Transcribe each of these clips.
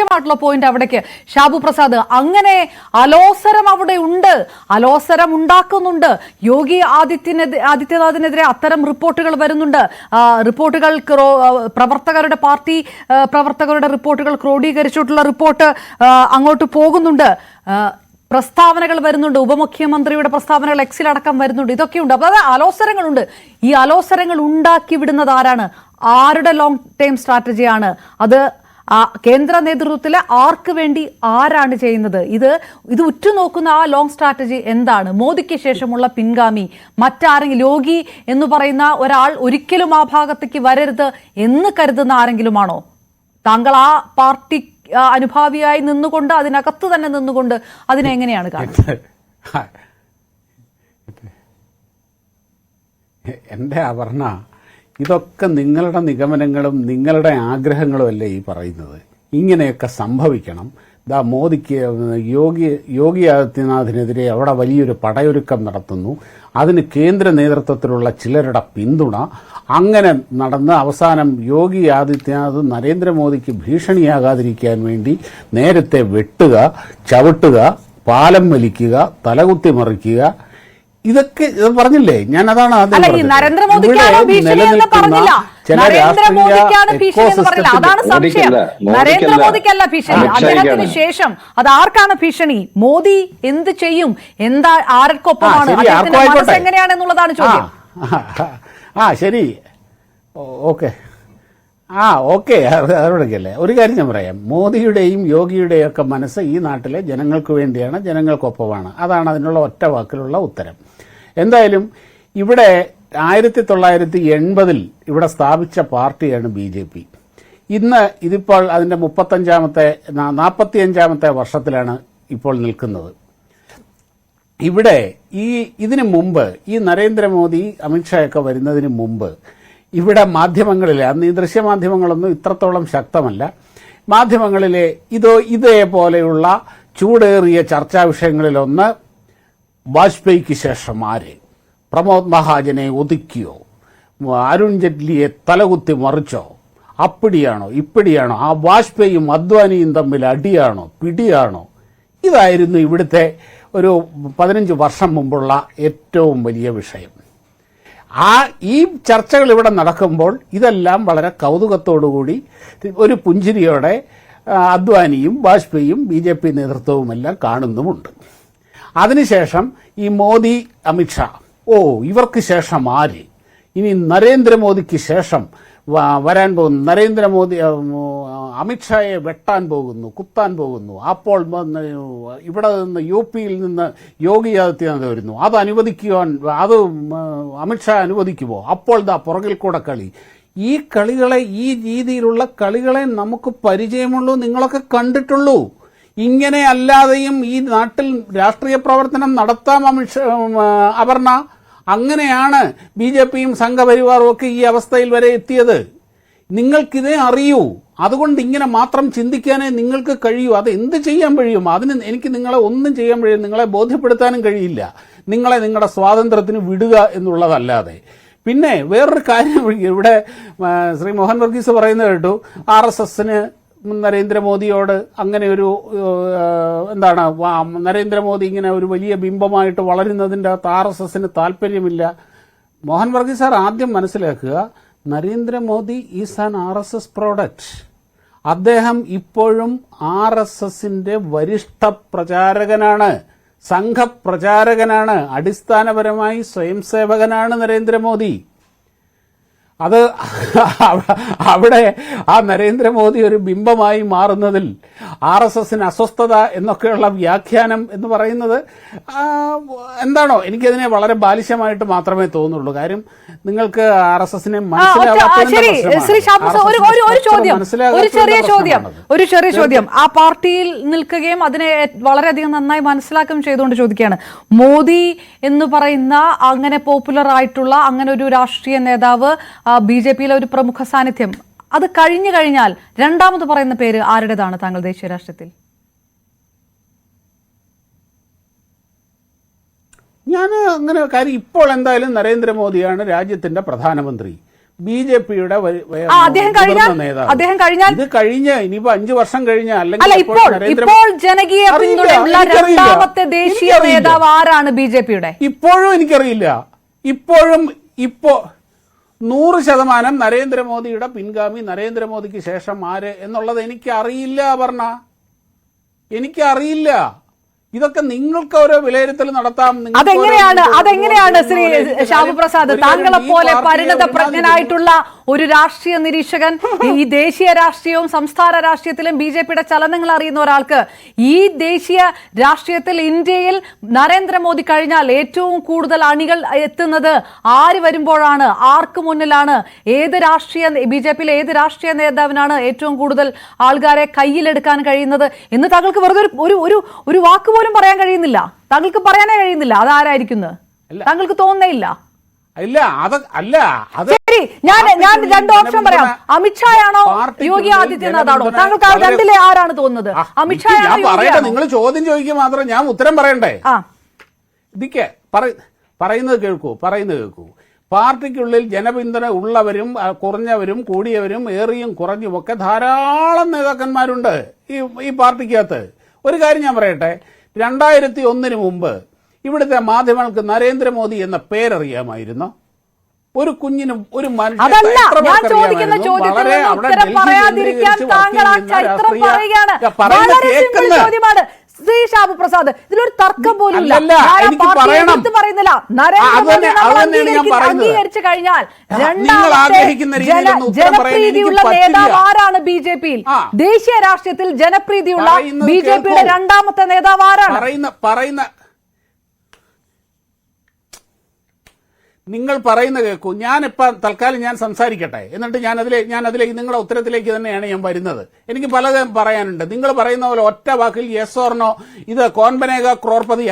കൃത്യമായിട്ടുള്ള പോയിന്റ് അവിടേക്ക് ഷാബു പ്രസാദ്. അങ്ങനെ അലോസരം അവിടെ ഉണ്ട്, അലോസരം ഉണ്ടാക്കുന്നുണ്ട്. യോഗി ആദിത്യനാഥിനെതിരെ അത്തരം റിപ്പോർട്ടുകൾ വരുന്നുണ്ട്. റിപ്പോർട്ടുകൾ പ്രവർത്തകരുടെ പാർട്ടി പ്രവർത്തകരുടെ റിപ്പോർട്ടുകൾ ക്രോഡീകരിച്ചിട്ടുള്ള റിപ്പോർട്ട് അങ്ങോട്ട് പോകുന്നുണ്ട്. പ്രസ്താവനകൾ വരുന്നുണ്ട്, ഉപമുഖ്യമന്ത്രിയുടെ പ്രസ്താവനകൾ എക്സിലടക്കം വരുന്നുണ്ട്. ഇതൊക്കെയുണ്ട്. അപ്പോൾ അലോസരങ്ങളുണ്ട്. ഈ അലോസരങ്ങൾ ഉണ്ടാക്കി വിടുന്നത് ആരാണ്? ആരുടെ ലോങ് ടേം സ്ട്രാറ്റജിയാണ് അത്? കേന്ദ്ര നേതൃത്വത്തിലെ ആർക്ക് വേണ്ടി ആരാണ് ചെയ്യുന്നത്? ഇത് ഉറ്റുനോക്കുന്ന ആ ലോങ് സ്ട്രാറ്റജി എന്താണ്? മോദിക്ക് ശേഷമുള്ള പിൻഗാമി മറ്റാരെങ്കിലും, യോഗി എന്ന് പറയുന്ന ഒരാൾ ഒരിക്കലും ആ ഭാഗത്തേക്ക് വരരുത് എന്ന് കരുതുന്ന ആരെങ്കിലുമാണോ? താങ്കൾ ആ പാർട്ടി അനുഭാവിയായി നിന്നുകൊണ്ട്, അതിനകത്ത് തന്നെ നിന്നുകൊണ്ട് അതിനെങ്ങനെയാണ് കാണുന്നത്? എൻ്റെ അപർണ, ഇതൊക്കെ നിങ്ങളുടെ നിഗമനങ്ങളും നിങ്ങളുടെ ആഗ്രഹങ്ങളും അല്ലേ ഈ പറയുന്നത്. ഇങ്ങനെയൊക്കെ സംഭവിക്കണം. മോദിക്ക് യോഗി ആദിത്യനാഥിനെതിരെ അവിടെ വലിയൊരു പടയൊരുക്കം നടത്തുന്നു. അതിന് കേന്ദ്ര നേതൃത്വത്തിലുള്ള ചിലരുടെ പിന്തുണ. അങ്ങനെ നടന്ന് അവസാനം യോഗി ആദിത്യനാഥ് നരേന്ദ്രമോദിക്ക് ഭീഷണിയാകാതിരിക്കാൻ വേണ്ടി നേരത്തെ വെട്ടുക, ചവിട്ടുക, പാലം വലിക്കുക, തലകുത്തി മറിക്കുക, ഇതൊക്കെ പറഞ്ഞില്ലേ ഞാൻ. അതാണ് നരേന്ദ്രമോദിക്കല്ല ഭീഷണി, അദ്ദേഹത്തിന് ശേഷം അത് ആർക്കാണ് ഭീഷണി? മോദി എന്ത് ചെയ്യും, എന്താ, ആർക്കൊപ്പമാണ്, എങ്ങനെയാണെന്നുള്ളതാണ് ചോദ്യം. ശരി, ഓക്കെ, ഓക്കെ, അതോടൊക്കെയല്ലേ. ഒരു കാര്യം ഞാൻ പറയാം. മോദിയുടെയും യോഗിയുടെയും ഒക്കെ മനസ്സ് ഈ നാട്ടിലെ ജനങ്ങൾക്ക് വേണ്ടിയാണ്, ജനങ്ങൾക്കൊപ്പമാണ്. അതാണ് അതിനുള്ള ഒറ്റ വാക്കിലുള്ള ഉത്തരം. എന്തായാലും ഇവിടെ 1980 ഇവിടെ സ്ഥാപിച്ച പാർട്ടിയാണ് BJP. ഇന്ന് ഇതിപ്പോൾ അതിന്റെ 45ാമത്തെ വർഷത്തിലാണ് ഇപ്പോൾ നിൽക്കുന്നത്. ഇവിടെ ഇതിനു മുമ്പ് ഈ നരേന്ദ്രമോദി അമിത്ഷായൊക്കെ വരുന്നതിന് മുമ്പ് ഇവിടെ മാധ്യമങ്ങളിലെ, അന്ന് ഈ ദൃശ്യമാധ്യമങ്ങളൊന്നും ഇത്രത്തോളം ശക്തമല്ല, മാധ്യമങ്ങളിലെ ഇതേപോലെയുള്ള ചൂടേറിയ ചർച്ചാ വിഷയങ്ങളിലൊന്ന് വാജ്പേയിക്ക് ശേഷം ആര്, പ്രമോദ് മഹാജനെ ഒതുക്കിയോ, അരുൺ ജെയ്റ്റ്ലിയെ തലകുത്തി മറിച്ചോ, അപ്പിടിയാണോ ഇപ്പിടിയാണോ, ആ വാജ്പേയിയും അദ്വാനിയും തമ്മിൽ അടിയാണോ പിടിയാണോ, ഇതായിരുന്നു ഇവിടുത്തെ ഒരു 15 വർഷം മുമ്പുള്ള ഏറ്റവും വലിയ വിഷയം. ഈ ചർച്ചകൾ ഇവിടെ നടക്കുമ്പോൾ ഇതെല്ലാം വളരെ കൗതുകത്തോടുകൂടി ഒരു പുഞ്ചിരിയോടെ അദ്വാനിയും വാജ്പേയിയും BJP നേതൃത്വവുമെല്ലാം കാണുന്നുമുണ്ട്. അതിനുശേഷം ഈ മോദി, അമിത്ഷാ, ഇവർക്ക് ശേഷം ആര്, ഇനി നരേന്ദ്രമോദിക്ക് ശേഷം വരാൻ പോകുന്നു, നരേന്ദ്രമോദി അമിത്ഷായെ വെട്ടാൻ പോകുന്നു, കുത്താൻ പോകുന്നു. അപ്പോൾ ഇവിടെ നിന്ന് UP-യിൽ നിന്ന് യോഗി ആദിത്യനാഥ് വരുന്നു. അത് അമിത്ഷാ അനുവദിക്കുമോ? അപ്പോൾ പുറകിൽ കൂടെ കളി. ഈ കളികളെ, ഈ രീതിയിലുള്ള കളികളെ നമുക്ക് പരിചയമുള്ളൂ, നിങ്ങളൊക്കെ കണ്ടിട്ടുള്ളൂ. ഇങ്ങനെ അല്ലാതെയും ഈ നാട്ടിൽ രാഷ്ട്രീയ പ്രവർത്തനം നടത്താം അപർണ. അങ്ങനെയാണ് BJPയും സംഘപരിവാറും ഒക്കെ ഈ അവസ്ഥയിൽ വരെ എത്തിയത്. നിങ്ങൾക്കിതേ അറിയൂ. അതുകൊണ്ട് ഇങ്ങനെ മാത്രം ചിന്തിക്കാനേ നിങ്ങൾക്ക് കഴിയൂ. അത് എന്ത് ചെയ്യാൻ കഴിയും? അതിന് എനിക്ക് നിങ്ങളെ ഒന്നും ചെയ്യാൻ കഴിയും, നിങ്ങളെ ബോധ്യപ്പെടുത്താനും കഴിയില്ല. നിങ്ങളെ നിങ്ങളുടെ സ്വാതന്ത്ര്യത്തിന് വിടുക എന്നുള്ളതല്ലാതെ. പിന്നെ വേറൊരു കാര്യം, ഇവിടെ ശ്രീ മോഹൻ വർഗീസ് പറയുന്നത് കേട്ടു, RSSന് നരേന്ദ്രമോദിയോട് അങ്ങനെ ഒരു നരേന്ദ്രമോദി ഇങ്ങനെ ഒരു വലിയ ബിംബമായിട്ട് വളരുന്നതിൻ്റെ അകത്ത് RSSന് താല്പര്യമില്ല. മോഹൻ വർഗീസ് സാർ ആദ്യം മനസ്സിലാക്കുക, Narendra Modi is an RSS product. അദ്ദേഹം ഇപ്പോഴും RSSന്റെ വരിഷ്ഠ പ്രചാരകനാണ്, സംഘപ്രചാരകനാണ്, അടിസ്ഥാനപരമായി സ്വയം സേവകനാണ് നരേന്ദ്രമോദി. അത് അവിടെ ആ നരേന്ദ്രമോദി ഒരു ബിംബമായി മാറുന്നതിൽ RSSന് അസ്വസ്ഥത എന്നൊക്കെയുള്ള വ്യാഖ്യാനം എന്ന് പറയുന്നത് എന്താണോ, എനിക്കതിനെ വളരെ ബാലിശമായിട്ട് മാത്രമേ തോന്നുള്ളൂ. കാര്യം നിങ്ങൾക്ക് RSSനെ ഒരു ചെറിയ ചോദ്യം ആ പാർട്ടിയിൽ നിൽക്കുകയും അതിനെ വളരെയധികം നന്നായി മനസ്സിലാക്കുകയും ചെയ്തുകൊണ്ട് ചോദിക്കുകയാണ്. മോദി എന്ന് പറയുന്ന അങ്ങനെ പോപ്പുലർ ആയിട്ടുള്ള അങ്ങനെ ഒരു രാഷ്ട്രീയ നേതാവ്, BJPയിലെ ഒരു പ്രമുഖ സാന്നിധ്യം, അത് കഴിഞ്ഞു കഴിഞ്ഞാൽ രണ്ടാമത് പറയുന്ന പേര് ആരുടേതാണ് താങ്കൾ ദേശീയ രാഷ്ട്രീയത്തിൽ? ഞാൻ അങ്ങനെ കാര്യം ഇപ്പോൾ എന്തായാലും നരേന്ദ്രമോദിയാണ് രാജ്യത്തിന്റെ പ്രധാനമന്ത്രി. ബിജെപിയുടെ അദ്ദേഹം കഴിഞ്ഞാൽ ഇത് കഴിഞ്ഞ് ഇനിയിപ്പോ 5 വർഷം കഴിഞ്ഞ അല്ല ഇപ്പോൾ ജനകീയ പിന്തുണയുള്ള രണ്ടാമത്തെ ദേശീയ നേതാവ് ആരാണ് ബിജെപിയുടെ? ഇപ്പോഴും എനിക്കറിയില്ല. ഇപ്പോ 100% നരേന്ദ്രമോദിയുടെ പിൻഗാമി, നരേന്ദ്രമോദിക്ക് ശേഷം ആര് എന്നുള്ളത് എനിക്കറിയില്ല. എനിക്കറിയില്ല. ഇതൊക്കെ നിങ്ങൾക്ക് ഓരോ വിലയിരുത്തൽ നടത്താം. അതെങ്ങനെയാണ് ശ്രീ ഷാബു പ്രസാദ്, താങ്കളെ പോലെ പരിണത പ്രജ്ഞനായിട്ടുള്ള ഒരു രാഷ്ട്രീയ നിരീക്ഷകൻ, ഈ ദേശീയ രാഷ്ട്രീയവും സംസ്ഥാന രാഷ്ട്രീയത്തിലും ബിജെപിയുടെ ചലനങ്ങൾ അറിയുന്ന ഒരാൾക്ക് ഈ ദേശീയ രാഷ്ട്രീയത്തിൽ ഇന്ത്യയിൽ നരേന്ദ്രമോദി കഴിഞ്ഞാൽ ഏറ്റവും കൂടുതൽ അണികൾ എത്തുന്നത് ആര് വരുമ്പോഴാണ്, ആർക്ക് മുന്നിലാണ്, ഏത് രാഷ്ട്രീയ ബിജെപിയിലെ ഏത് രാഷ്ട്രീയ നേതാവിനാണ് ഏറ്റവും കൂടുതൽ ആൾക്കാരെ കയ്യിലെടുക്കാൻ കഴിയുന്നത് എന്ന് താങ്കൾക്ക് വെറുതെ ഒരു വാക്ക് പോലും പറയാൻ കഴിയുന്നില്ല. താങ്കൾക്ക് പറയാനേ കഴിയുന്നില്ല അതാരായിരിക്കുന്നത്. താങ്കൾക്ക് തോന്നുന്നില്ല. ശരി, ഞാൻ 2 ഓപ്ഷൻ പറയാം. അമിത്ഷായാണോ യോഗി ആദിത്യനാഥാണോ? താങ്കൾക്ക് ആ രണ്ടിലെ ആരാണ് തോന്നുന്നത്? അമിത്ഷായാണോ? നിങ്ങൾ ചോദ്യം ചോദിക്കുക മാത്രം, ഞാൻ ഉത്തരം പറയണ്ടേ? ഇതിക്ക് പറയുന്നത് കേൾക്കൂ. പാർട്ടിക്കുള്ളിൽ ജനപിന്തുണ ഉള്ളവരും കുറഞ്ഞവരും കൂടിയവരും ഏറിയും കുറഞ്ഞുമൊക്കെ ധാരാളം നേതാക്കന്മാരുണ്ട് ഈ പാർട്ടിക്കകത്ത്. ഒരു കാര്യം ഞാൻ പറയട്ടെ, 2001 മുമ്പ് ഇവിടുത്തെ മാധ്യമങ്ങൾക്ക് നരേന്ദ്രമോദി എന്ന പേരറിയാമായിരുന്നോ? ഒരു കുഞ്ഞിനും ഒരു ശ്രീ ഷാബു പ്രസാദ്, ഇതിലൊരു തർക്കം പോലും അംഗീകരിച്ചു കഴിഞ്ഞാൽ ജനപ്രീതിയുള്ള നേതാവ് ആരാണ് ബിജെപിയിൽ? ദേശീയ രാഷ്ട്രീയത്തിൽ ജനപ്രീതിയുള്ള ബിജെപിയുടെ രണ്ടാമത്തെ നേതാവ് ആരാണ്? നിങ്ങൾ പറയുന്ന കേൾക്കൂ. തൽക്കാലം ഞാൻ സംസാരിക്കട്ടെ, എന്നിട്ട് ഞാൻ അതിലേക്ക് നിങ്ങളുടെ ഉത്തരത്തിലേക്ക് തന്നെയാണ് ഞാൻ വരുന്നത്. എനിക്ക് പലതും പറയാനുണ്ട്. നിങ്ങൾ പറയുന്ന പോലെ ഒറ്റ വാക്കിൽ യെസ് ഓർ നോ, ഇത് കോൻബനേഗ ക്രോർപതി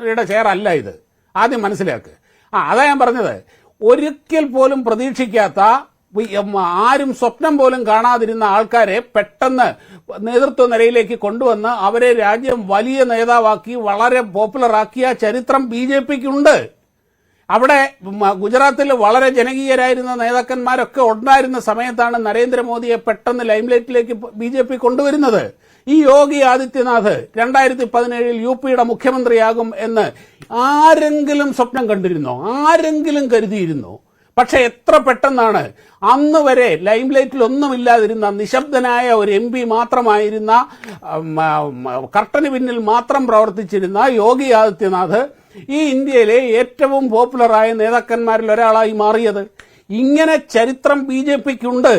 യുടെ ചെയർ അല്ല ഇത്. ആദ്യം മനസ്സിലാക്ക്. അതാ ഞാൻ പറഞ്ഞത്. ഒരിക്കൽ പോലും പ്രതീക്ഷിക്കാത്ത, ആരും സ്വപ്നം പോലും കാണാതിരുന്ന ആൾക്കാരെ പെട്ടെന്ന് നേതൃത്വ നിരയിലേക്ക് കൊണ്ടുവന്ന് അവരെ രാജ്യം വലിയ നേതാവാക്കി വളരെ പോപ്പുലറാക്കിയ ചരിത്രം ബിജെപിക്കുണ്ട്. അവിടെ ഗുജറാത്തിൽ വളരെ ജനകീയരായിരുന്ന നേതാക്കന്മാരൊക്കെ ഉണ്ടായിരുന്ന സമയത്താണ് നരേന്ദ്രമോദിയെ പെട്ടെന്ന് ലൈംലൈറ്റിലേക്ക് ബിജെപി കൊണ്ടുവരുന്നത്. ഈ യോഗി ആദിത്യനാഥ് 2017 യുപിയുടെ മുഖ്യമന്ത്രിയാകും എന്ന് ആരെങ്കിലും സ്വപ്നം കണ്ടിരുന്നോ? ആരെങ്കിലും കരുതിയിരുന്നോ? പക്ഷെ എത്ര പെട്ടെന്നാണ്. അന്ന് വരെ ലൈംലൈറ്റിൽ ഒന്നുമില്ലാതിരുന്ന നിശബ്ദനായ ഒരു MP മാത്രമായിരുന്ന, കർട്ടന് പിന്നിൽ മാത്രം പ്രവർത്തിച്ചിരുന്ന യോഗി ആദിത്യനാഥ് ഈ ഇന്ത്യയിലെ ഏറ്റവും പോപ്പുലറായ നേതാക്കന്മാരിൽ ഒരാളായി മാറിയത്. ഇങ്ങനെ ചരിത്രം ബിജെപിക്കുണ്ട്.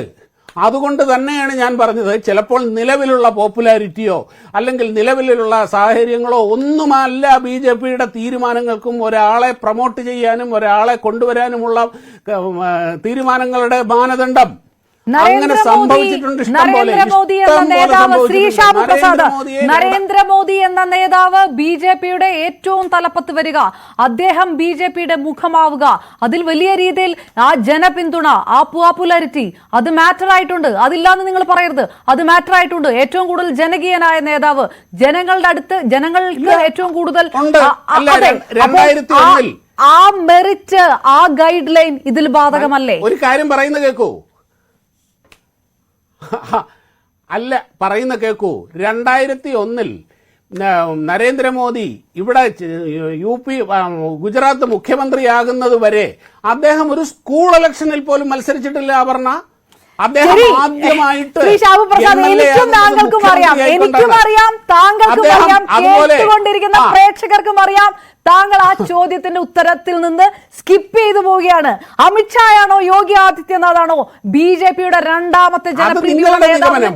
അതുകൊണ്ട് തന്നെയാണ് ഞാൻ പറഞ്ഞത്, ചിലപ്പോൾ നിലവിലുള്ള പോപ്പുലാരിറ്റിയോ അല്ലെങ്കിൽ നിലവിലുള്ള സാഹചര്യങ്ങളോ ഒന്നുമല്ല ബിജെപിയുടെ തീരുമാനങ്ങൾക്കും ഒരാളെ പ്രൊമോട്ട് ചെയ്യാനും ഒരാളെ കൊണ്ടുവരാനുമുള്ള തീരുമാനങ്ങളുടെ മാനദണ്ഡം. അങ്ങനെ സംഭവിച്ചിട്ടുണ്ട് ഇഷ്ടംപോലെ. നരേന്ദ്രമോദി എന്ന നേതാവ് ബിജെപിയുടെ ഏറ്റവും തലപ്പത്ത് വരിക, അദ്ദേഹം ബിജെപിയുടെ മുഖമാവുക, അതിൽ വലിയ രീതിയിൽ ആ ജനപിന്തുണ, ആ പോപ്പുലാരിറ്റി, അത് മാറ്റർ ആയിട്ടുണ്ട്. അതില്ലാന്ന് നിങ്ങൾ പറയരുത്, അത് മാറ്റർ ആയിട്ടുണ്ട്. ഏറ്റവും കൂടുതൽ ജനകീയനായ നേതാവ്, ജനങ്ങളുടെ അടുത്ത്, ജനങ്ങൾക്ക് ഏറ്റവും കൂടുതൽ ആ മെറിറ്റ്, ആ ഗൈഡ് ലൈൻ ഇതിൽ ബാധകമല്ലേ? ഒരു കാര്യം പറയുന്നത് കേൾക്കൂ. അല്ല, പറയുന്ന കേൾക്കൂ. 2001 നരേന്ദ്രമോദി ഇവിടെ ഗുജറാത്ത് മുഖ്യമന്ത്രിയാകുന്നത് വരെ അദ്ദേഹം ഒരു സ്കൂൾ ഇലക്ഷനിൽ പോലും മത്സരിച്ചിട്ടില്ല. അപർണ, അദ്ദേഹം ആദ്യമായിട്ട് താങ്കൾക്കും അറിയാം, കേട്ടുകൊണ്ടിരിക്കുന്ന പ്രേക്ഷകർക്കും അറിയാം, താങ്കൾ ആ ചോദ്യത്തിന്റെ ഉത്തരത്തിൽ നിന്ന് സ്കിപ്പ് ചെയ്തു പോവുകയാണ്. അമിത്ഷായാണോ യോഗി ആദിത്യനാഥാണോ ബിജെപിയുടെ രണ്ടാമത്തെ ജനപ്രീതിയുള്ള നേതാവ്?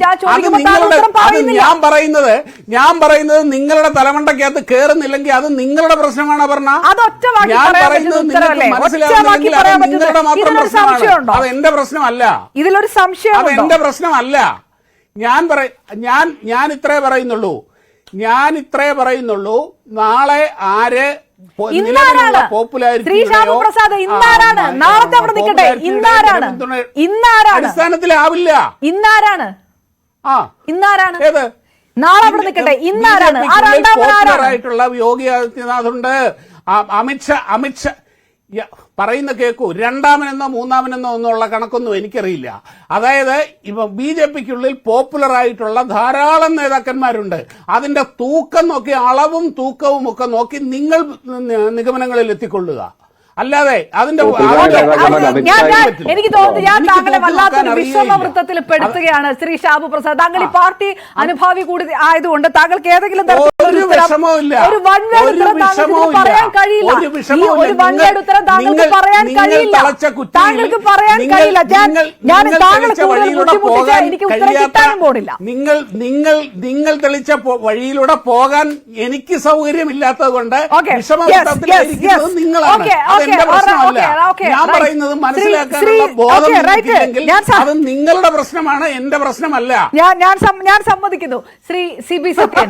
ഞാൻ പറയുന്നത് നിങ്ങളുടെ തലമണ്ടക്കകത്ത് കയറുന്നില്ലെങ്കിൽ അത് നിങ്ങളുടെ പ്രശ്നമാണ്. പറഞ്ഞ അതൊറ്റ മനസ്സിലാവുന്നില്ലെങ്കിൽ അത് നിങ്ങളുടെ മാത്രം പ്രശ്നമാണ്. അത് എന്റെ പ്രശ്നമല്ല. ഇതിലൊരു സംശയം, അത് എന്റെ പ്രശ്നമല്ല. ഞാൻ ഇത്രേ പറയുന്നുള്ളൂ. നാളെ ആര് അടിസ്ഥാനത്തിലാവില്ല. ഇന്നാരാണ് നാളെ അവിടെ നിൽക്കട്ടെ. ഇന്നാരാണ് യോഗി ആദിത്യനാഥുണ്ട്, അമിത്ഷാ. പറയുന്ന കേൾക്കൂ. രണ്ടാമനെന്നോ മൂന്നാമനെന്നോ ഒന്നുള്ള കണക്കൊന്നും എനിക്കറിയില്ല. അതായത് ഇപ്പൊ BJPക്കുള്ളിൽ പോപ്പുലർ ആയിട്ടുള്ള ധാരാളം നേതാക്കന്മാരുണ്ട്. അതിന്റെ തൂക്കം നോക്കി, അളവും തൂക്കവും ഒക്കെ നോക്കി നിങ്ങൾ നിഗമനങ്ങളിൽ എത്തിക്കൊള്ളുക. അല്ലാതെ അതിന്റെ എനിക്ക് തോന്നുന്നു ഞാൻ താങ്കളെ വല്ലാത്തൊരു വിഷമവൃത്തത്തിൽ പെടുത്തുകയാണ് ശ്രീ ഷാബു പ്രസാദ്. താങ്കൾ ഈ പാർട്ടി അനുഭാവി കൂടി ആയതുകൊണ്ട് താങ്കൾക്ക് ഏതെങ്കിലും ഒരു പറയാൻ കഴിയില്ല. ഒരു വൺവേഡ് ഉത്തരം താങ്കൾക്ക് പറയാൻ കഴിയില്ല. താങ്കൾക്ക് പറയാൻ കഴിയില്ല. ഞാൻ താങ്കൾ കൂടുതൽ ബുദ്ധിമുട്ടിച്ച് എനിക്ക് ഉത്തരം കിട്ടാനും പോണില്ല. നിങ്ങൾ തെളിച്ച വഴിയിലൂടെ പോകാൻ എനിക്ക് സൗകര്യമില്ലാത്തത് കൊണ്ട് വിഷമവൃത്തത്തിലായിരിക്കുന്നത് നിങ്ങളാണ്. എന്റെ പ്രശ്നമല്ല. ഞാൻ പറയുന്നത് മനസ്സിലാക്കാനുള്ള ബോധം എനിക്കില്ലെങ്കിൽ അത് നിങ്ങളുടെ പ്രശ്നമാണ്, എന്റെ പ്രശ്നമല്ല. ഞാൻ സമ്മതിക്കുന്നു. ശ്രീ CB സത്യൻ